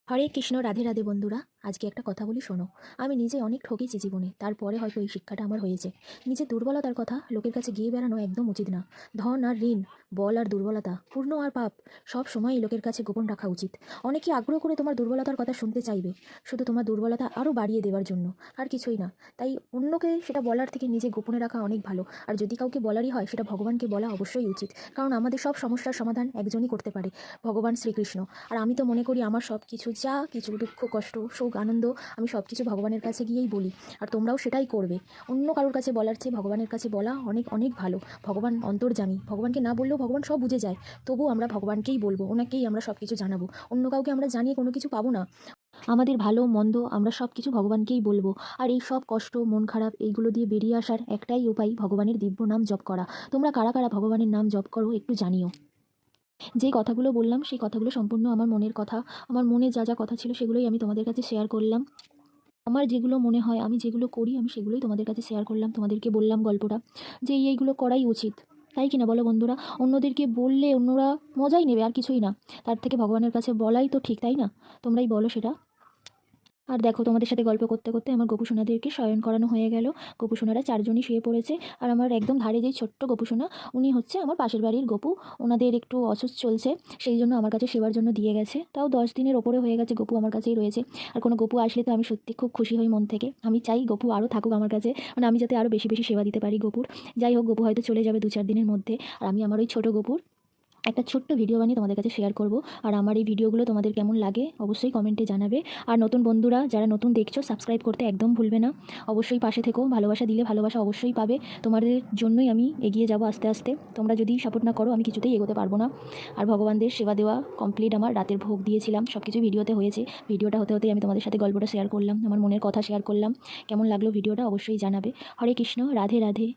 হরে কৃষ্ণ, রাধে রাধে বন্ধুরা। আজকে একটা কথা বলি, শোনো। আমি নিজে অনেক ঠকেছি জীবনে, তারপরে হয়তো এই শিক্ষাটা আমার হয়েছে। নিজের দুর্বলতার কথা লোকের কাছে গিয়ে বেড়ানো একদম উচিত না। ধন আর ঋণ, বল আর দুর্বলতা, পূর্ণ আর পাপ, সব সময়ই লোকের কাছে গোপন রাখা উচিত। অনেকে আগ্রহ করে তোমার দুর্বলতার কথা শুনতে চাইবে, শুধু তোমার দুর্বলতা আরও বাড়িয়ে দেওয়ার জন্য, আর কিছুই না। তাই অন্যকে সেটা বলার থেকে নিজে গোপনে রাখা অনেক ভালো। আর যদি কাউকে বলারই হয়, সেটা ভগবানকে বলা অবশ্যই উচিত, কারণ আমাদের সব সমস্যার সমাধান একজনই করতে পারে, ভগবান শ্রীকৃষ্ণ। আর আমি তো মনে করি আমার সব কিছু, যা কিছু দুঃখ কষ্ট সুখ আনন্দ, আমি সব কিছু ভগবানের কাছে গিয়েই বলি। আর তোমরাও সেটাই করবে। অন্য কারোর কাছে বলার চেয়ে ভগবানের কাছে বলা অনেক অনেক ভালো। ভগবান অন্তর্যামী, ভগবানকে না বললেও ভগবান সব বুঝে যায়। তবুও আমরা ভগবানকেই বলবো, ওনাকেই আমরা সব কিছু জানাবো। অন্য কাউকে আমরা জানিয়ে কোনো কিছু পাবো না। আমাদের ভালো মন্দ আমরা সব কিছু ভগবানকেই বলবো। আর এই সব কষ্ট, মন খারাপ, এইগুলো দিয়ে বেরিয়ে আসার একটাই উপায়, ভগবানের দিব্য নাম জপ করা। তোমরা কারা কারা ভগবানের নাম জপ করো একটু জানিও। যে কথাগুলো বললাম সেই কথাগুলো সম্পূর্ণ আমার মনের কথা। আমার মনে যা যা কথা ছিল সেগুলোই আমি তোমাদের কাছে শেয়ার করলাম। আমার যেগুলো মনে হয়, আমি যেগুলো করি, আমি সেগুলোই তোমাদের কাছে শেয়ার করলাম। তোমাদেরকে বললাম গল্পটা, যে এইগুলো করাই উচিত। তাই কিনা বলো বন্ধুরা? অন্যদেরকে বললে অন্যরা মজাই নেবে, আর কিছুই না। তার থেকে ভগবানের কাছে বলাই তো ঠিক, তাই না? তোমরাই বলো সেটা। আর দেখো, তোমাদের সাথে গল্প করতে করতে আমার গোপুসোনাদেরকে শয়ন করানো হয়ে গেল। গোপুসোনারা চারজনই শুয়ে পড়েছে। আর আমার একদম ধারে যেই ছোট্ট গোপুসোনা, উনি হচ্ছে আমার পাশের বাড়ির গপু। ওনাদের একটু অসুস্থ চলছে, সেই জন্য আমার কাছে সেবার জন্য দিয়ে গেছে। তাও 10 দিনের ওপরে হয়ে গেছে গপু আমার কাছেই রয়েছে। আর কোনো গপু আসলে তো আমি সত্যি খুব খুশি হই মন থেকে। আমি চাই গপু আরও থাকুক আমার কাছে, মানে আমি যাতে আরও বেশি বেশি সেবা দিতে পারি গপুর। যাই হোক, গপু হয়তো চলে যাবে 2-4 দিনের মধ্যে। আর আমি আমার ওই ছোটো গপুর একটা ছোট্ট ভিডিও বানিয়ে তোমাদের কাছে শেয়ার করব। আর আমার এই ভিডিওগুলো তোমাদের কেমন লাগে অবশ্যই কমেন্টে জানাবে। আর নতুন বন্ধুরা যারা নতুন দেখছো, সাবস্ক্রাইব করতে একদম ভুলবে না। অবশ্যই পাশে থেকো, ভালোবাসা দিলে ভালোবাসা অবশ্যই পাবে। তোমাদের জন্যই আমি এগিয়ে যাব আস্তে আস্তে। তোমরা যদি সাপোর্ট না করো আমি কিছুতেই এগোতে পারবো না। আর ভগবানদের সেবা দেওয়া কমপ্লিট, আমার রাতের ভোগ দিয়েছিলাম, সব কিছু ভিডিওতে হয়েছে। ভিডিওটা হতে হতেই আমি তোমাদের সাথে গল্পটা শেয়ার করলাম, আমার মনের কথা শেয়ার করলাম। কেমন লাগলো ভিডিওটা অবশ্যই জানাবে। হরে কৃষ্ণ, রাধে রাধে।